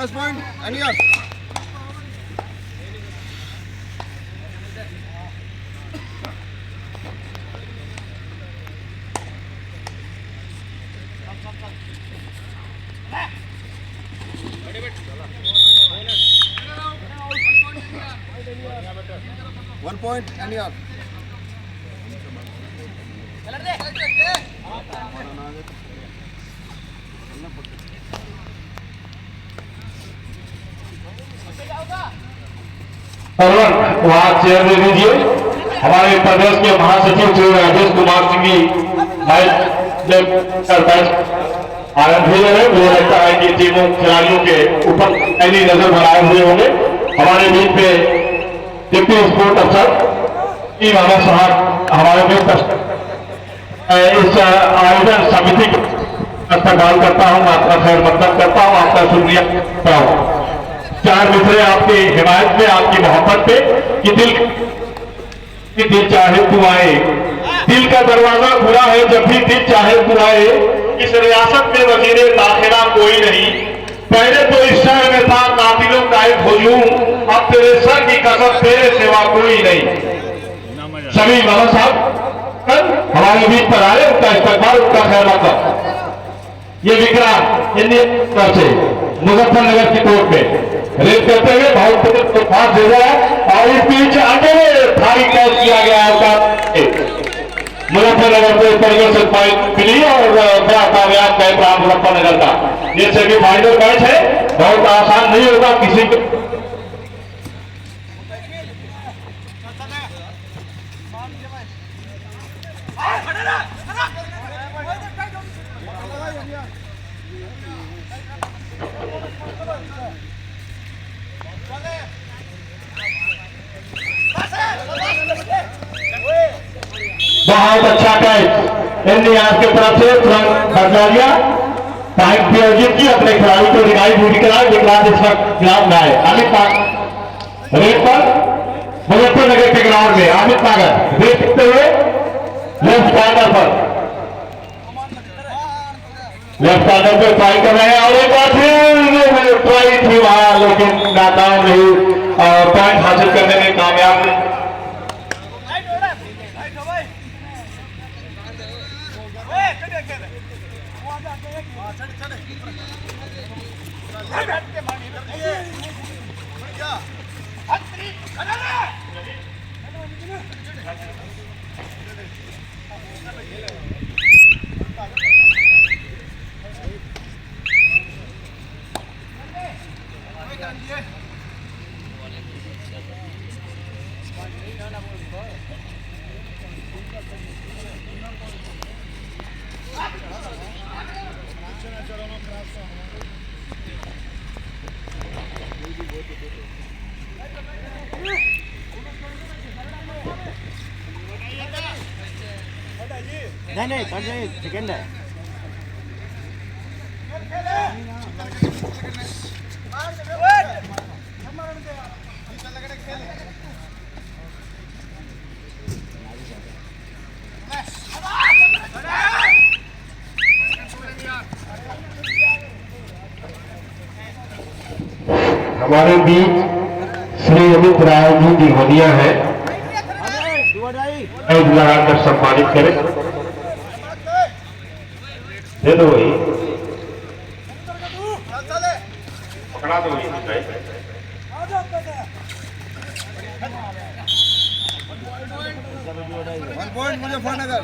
Bonus point, and yours. One point, and yours. वहाँ chair दे दीजिए। हमारे प्रदेश के महासचिव श्री राजेश कुमार सिंह जी आनंद हुए हैं। मुझे लगता है कि टीमों खिलाड़ियों के ऊपर पहली नजर बनाए हुए होंगे। हमारे बीच में डिप्टी स्पोर्ट अफसर मामा साहब हमारे बीच इस आयोजन समिति का इस्तेमाल करता हूँ, आपका खैर मकदम करता हूँ, आपका शुक्रिया करता हूँ। चार मित्र आपकी हिमायत में, आपकी मोहब्बत पे कि दिल चाहे तू आए। दिल का दरवाजा खुला है जब भी दिल चाहे तू आए। इस रियासत में वजीरे दाखिला कोई नहीं। पहले तो इस शहर में था कातिलों का एक हुजूम, अब तेरे सर की कसम तेरे सिवा कोई नहीं। सभी बाबा साहब हमारे बीच पर आए, उनका इस्तेमाल, उनका खैर मकदम। ये विक्रांत इंडिया से मुजफ्फरनगर की कोर्ट में रेप करते हुए बहुत फांस दे रहा है और इस बीच अकेले भारी कैच किया गया है। मुजफ्फरनगर को इस तरीके से पॉइंट मिली और बड़ा कामयाब कैच रहा मुजफ्फरनगर का। ये सेमीफाइनल मैच है, बहुत आसान नहीं होगा किसी को। बहुत अच्छा कैच इंडिया की तरफ से तुरंत बदला लिया। टाइम भी अर्जित की अपने खिलाड़ी को रिवाइव पूरी कराए। विक्रांत इस वक्त ग्राउंड में आए। अमित पाग रेत पर मुजफ्फरनगर के ग्राउंड में अमित पागर रेत करते हुए लेफ्ट कॉर्नर पर ट्राई कर रहे हैं और एक बार फिर ट्राई थी वहां, लेकिन नाकाम नहीं, पॉइंट हासिल करने में कामयाब नहीं। नहीं थर्ड नहीं, सेकंड है। हमारे बीच श्री अमित राय जी दिघोनिया है, लगाकर सम्मानित करें। दे दो वही, पकड़ा दो वही। One point, Muzaffarnagar.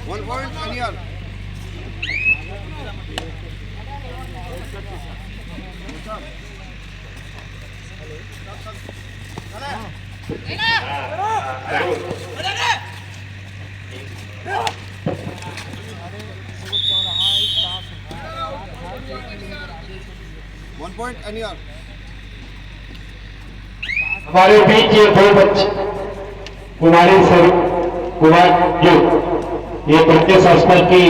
One point, and yours. One point, and yours. हमारे बीच ये दो बच्चे कुमारी कुमार ये प्रत्येक स्तर की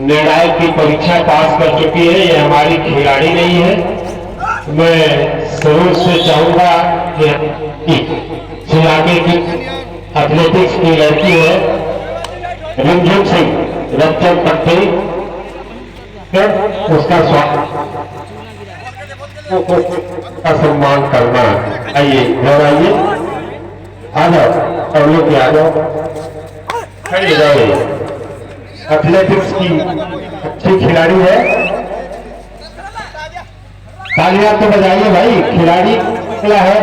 निर्णायक की परीक्षा पास कर चुकी है। ये हमारी खिलाड़ी नहीं है। मैं जरूर से चाहूंगा कि इलाके की एथलेटिक्स की लड़की है रिमझिम सिंह रमचंद पट्टी, उसका का सम्मान करना। आइए घर आइए, आ जाओ सब लोग आ जाओ, खड़े जाओ। एथलेटिक्स की अच्छी खिलाड़ी है, तालियां तो बजाइए भाई, खिलाड़ी निकला है।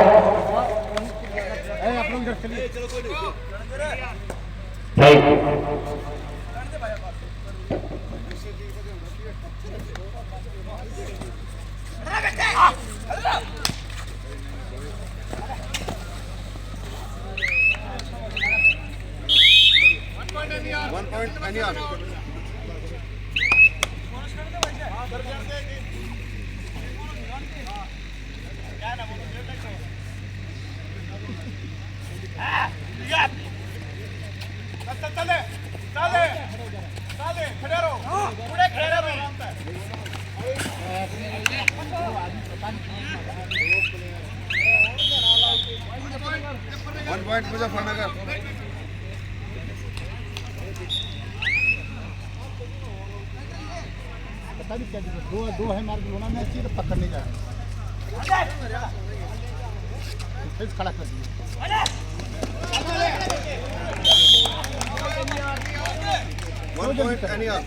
Thank you. One point anyone. One point Muzaffarnagar. दो है मार्ग लोना में अच्छी पकड़ने का फिर खड़ा कर दिया। One point anyone.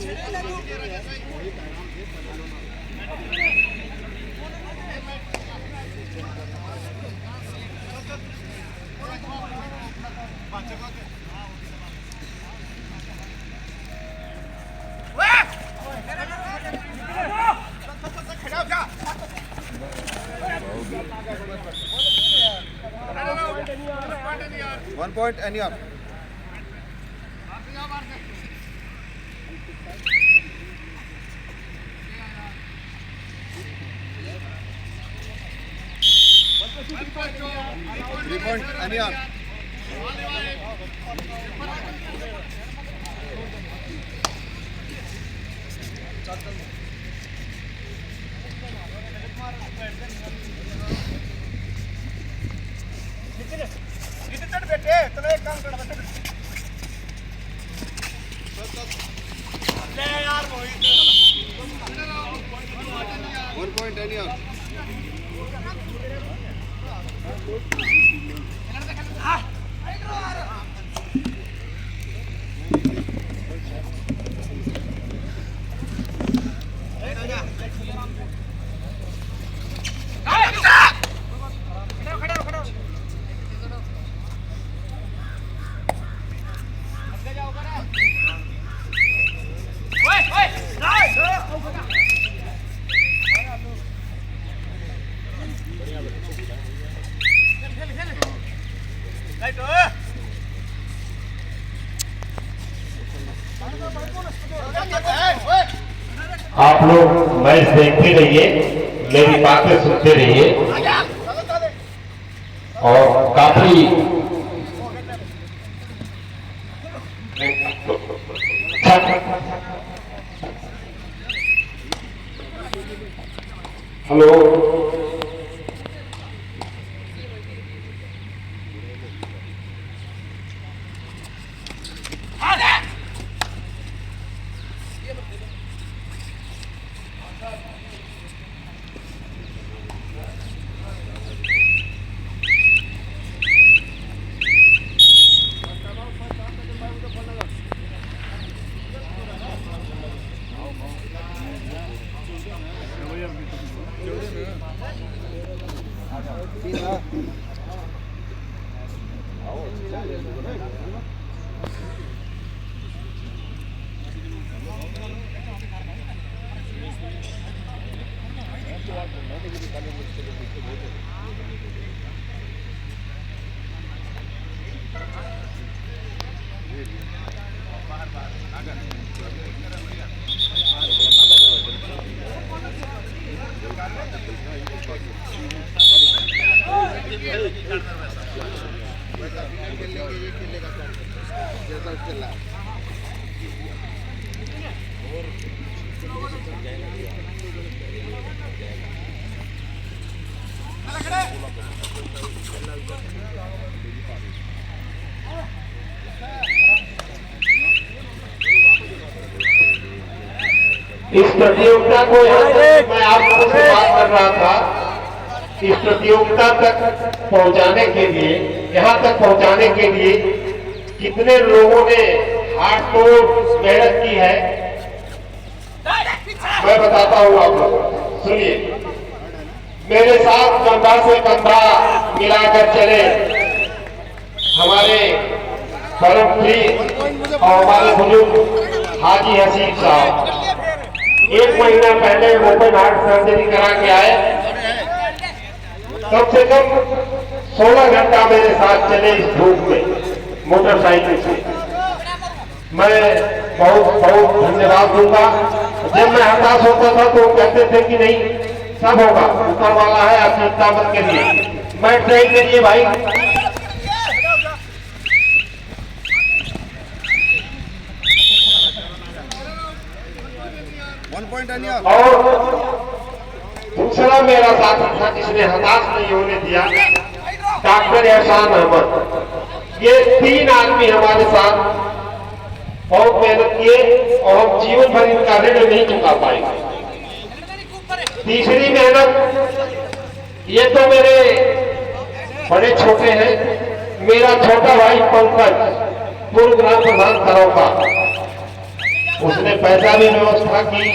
One point anyone. Three point anyone. बेटे चलो एक काम करो बेटे ले यार मोहित। One point anyone. आप लोग मैच देखते रहिए, मेरी बातें सुनते रहिए और काफी हेलो इस प्रतियोगिता को यहाँ तक मैं आपको से बात कर रहा था, इस प्रतियोगिता तक पहुंचाने के लिए, यहाँ तक पहुंचाने के लिए कितने लोगों ने हार्डकोर मेहनत की है, मैं बताता हूँ आप लोग सुनिए। मेरे साथ कंधा से कंधा मिलाकर चले हमारे परम प्रिय और हमारे बुजुर्ग हाजी हसीब साहब 1 महीना पहले ओपन हार्ट सर्जरी करा के आए। कम से कम 16 घंटा मेरे साथ चले इस धूप में मोटरसाइकिल से। मैं बहुत बहुत धन्यवाद दूंगा। जब मैं हताश होता था तो वो कहते थे कि नहीं सब होगा, ऊपर वाला है, आप चिंता मत करिए, मैं ट्राई करिए भाई। और दूसरा मेरा साथी था जिसने हताश नहीं होने दिया, डॉक्टर एहसान अहमद। ये 3 आदमी हमारे साथ बहुत मेहनत किए और हम जीवन भर इनका ऋण नहीं चुका पाएंगे। तीसरी मेहनत, ये तो मेरे बड़े छोटे हैं, मेरा छोटा भाई पंकज पूर्व ग्राम प्रधान खरौका, उसने पैसा भी व्यवस्था की,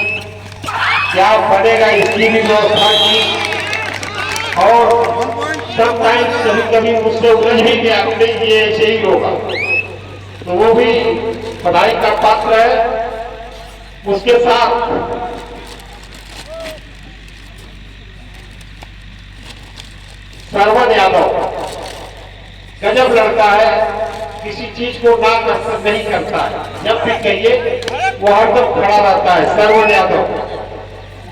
क्या बनेगा इसकी भी व्यवस्था की, और समटाइम्स कभी कभी मुझसे उलझ भी गया, नहीं ये ऐसे ही होगा, तो वो भी पढ़ाई का पात्र है। उसके साथ सरवन यादव गजब लड़का है, किसी चीज को ना नहीं करता है, जब भी कहिए वो हरदम खड़ा रहता है। सरवन यादव,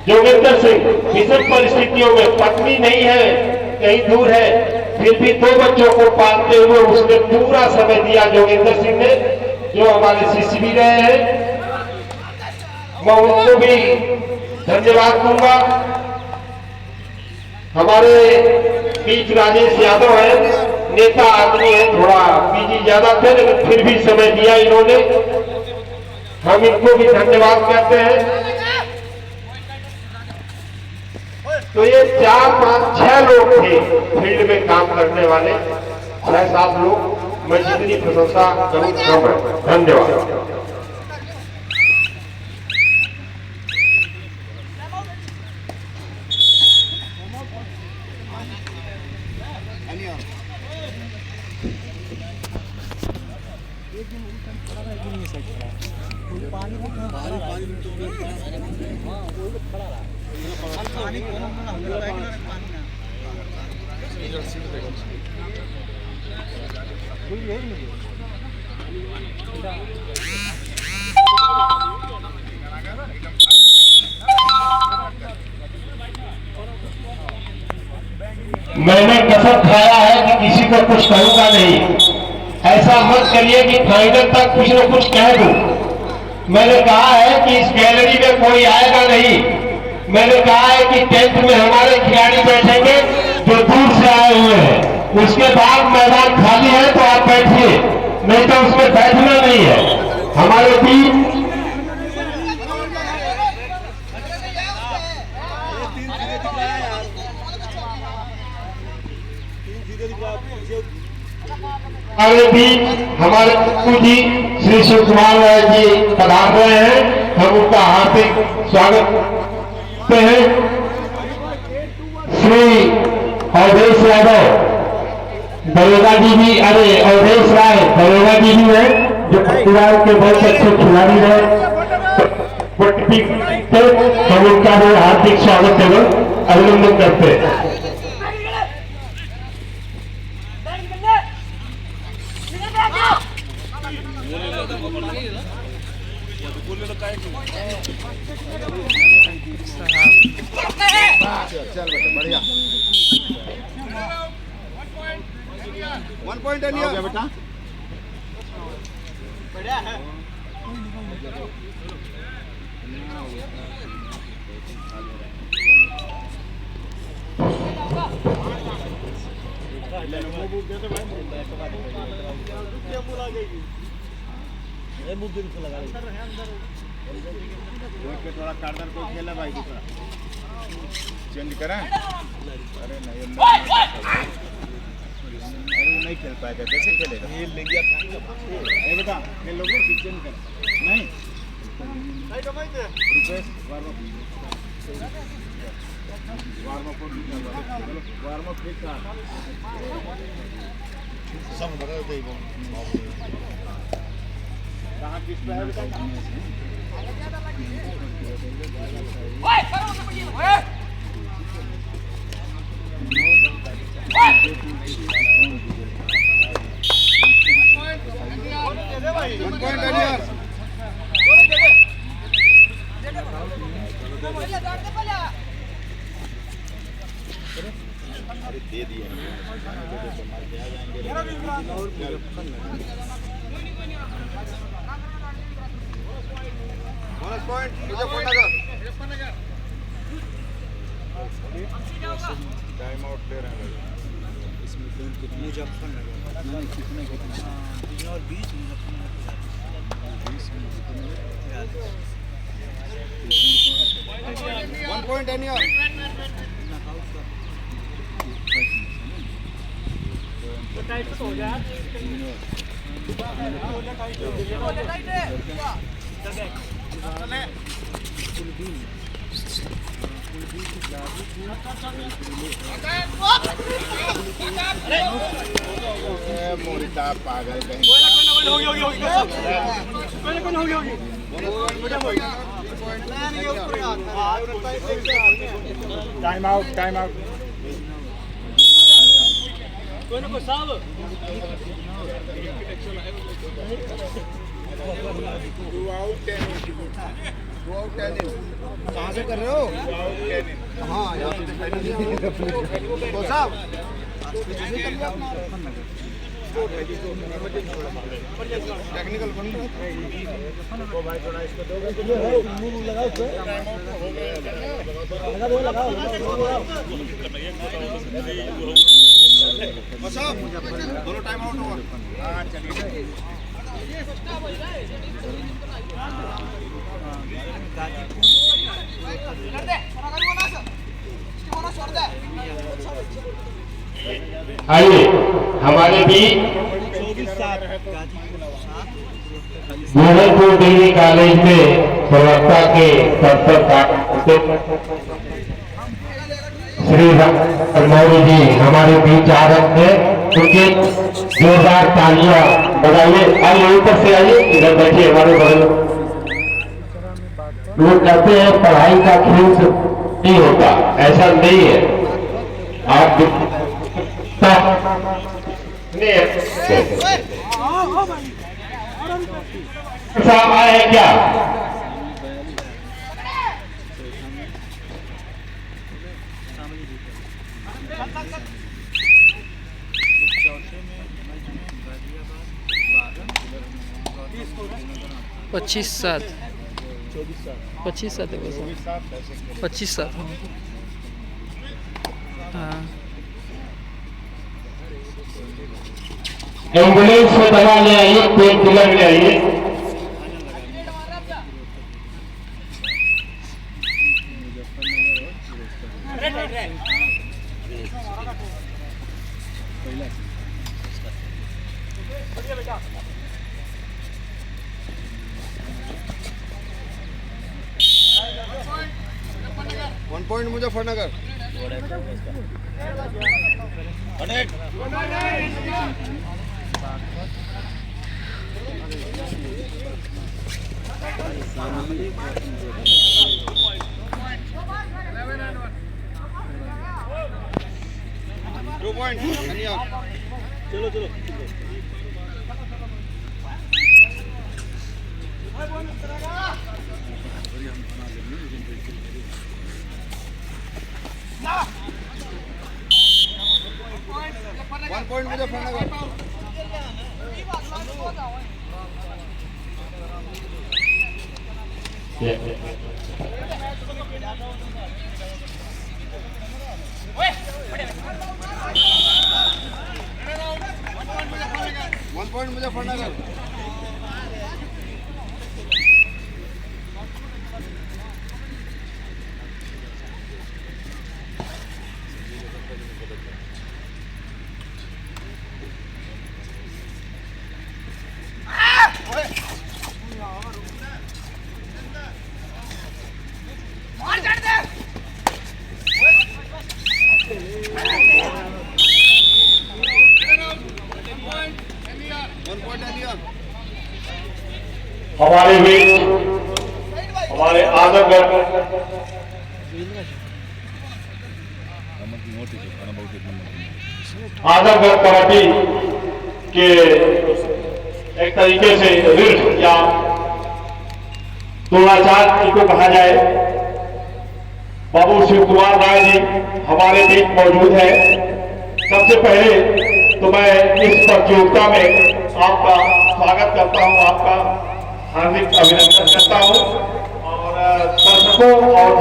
जोगिंदर सिंह, विषम परिस्थितियों में पत्नी नहीं है, कहीं दूर है, फिर भी 2 बच्चों को पालते हुए उसने पूरा समय दिया जोगिंदर सिंह ने, जो हमारे शिष्य भी रहे हैं, मैं उनको भी धन्यवाद दूंगा। हमारे बीच राजेश यादव है, नेता आदमी है, थोड़ा बिजी ज्यादा थे लेकिन फिर भी समय दिया इन्होंने, हम इनको भी धन्यवाद कहते हैं। तो ये 4, 5, 6 लोग थे फील्ड में काम करने वाले, 6-7 लोग, मैं जितनी प्रशंसा करूं कम है। धन्यवाद। मैंने कसम खाया है कि किसी को कुछ कहूंगा नहीं। ऐसा मत करिए कि फाइनल तक कुछ न कुछ कह दूं। मैंने कहा है कि इस गैलरी में कोई आएगा नहीं। मैंने कहा है कि 10th में हमारे खिलाड़ी बैठेंगे जो दूर से आए हुए हैं। उसके बाद मैदान खाली है तो आप बैठिए, नहीं तो उसमें बैठना नहीं है। हमारे टीम हमारे पप्पू जी श्री शिव कुमार राय जी पधार रहे हैं, हम उनका हार्दिक स्वागत करते हैं। श्री अवधेश यादव दरोगा जी भी, अरे अवधेश राय दरोगा जी भी है, जो पट्टीदार के बहुत अच्छे खिलाड़ी रहे, हम उनका भी हार्दिक स्वागत एवं अभिनंदन करते हैं। चल बेटा बढ़िया। 1 पॉइंट हो गया बेटा। बढ़िया है। कोई पे थोड़ा कार्डर कोई खेला भाई दूसरा चेंज करें। अरे नहीं नहीं खेल पाएगा, कैसे खेलेगा? ये ले गया ये बेटा खेल लोगे चेंज कर नहीं रिक्वेस्ट वार्म अप ठीक था सब बता दे कहाँ किस पे है बेटा? दे दिए bonus point Muzaffarnagar. Time out ले रहे हैं इसमें मुजफ्फरनगर और 20 मुजफ्फरनगर 1 पॉइंट एनियर टाइट हो गया मोरिता पागल कहीं टाइम आउट कोई ना कोई साहब कहाँ से कर रहे हो? हाँ यार तो साहब टेक्निकल बन रहा है भाई थोड़ा इसको लगाओ दोनों टाइम आउट हुआ। हाँ चलिए आइए हमारे भी गोरखपुर डिग्री कॉलेज में प्रवक्ता के पद पर श्री मौर्य जी हमारे बीच आ रहे हैं, उनके जोरदार तालियां बजाइए। आइए ऊपर से आइए, इधर बैठिए हमारे बगल। लोग कहते हैं पढ़ाई का खेल से नहीं होता, ऐसा नहीं है। आप साहब आए हैं क्या? पच्चीस सात 25/7 हाँ। एम्बुलेंस में दवा ले आइए, पेन किलर ले आइए। वन पॉइंट मुजफ्फरनगर 2 पॉइंट चलो चलो one point Muzaffarnagar one point Muzaffarnagar हमारे बीच हमारे आजमगढ़ कबड्डी के एक तरीके से ऋण या द्रोणाचार्य इनको कहा जाए, बाबू शिव कुमार राय जी हमारे बीच मौजूद है। सबसे पहले तो मैं इस प्रतियोगिता में आपका स्वागत करता हूं, आपका हार्दिक अभिनंदन करता हूं और दर्शकों और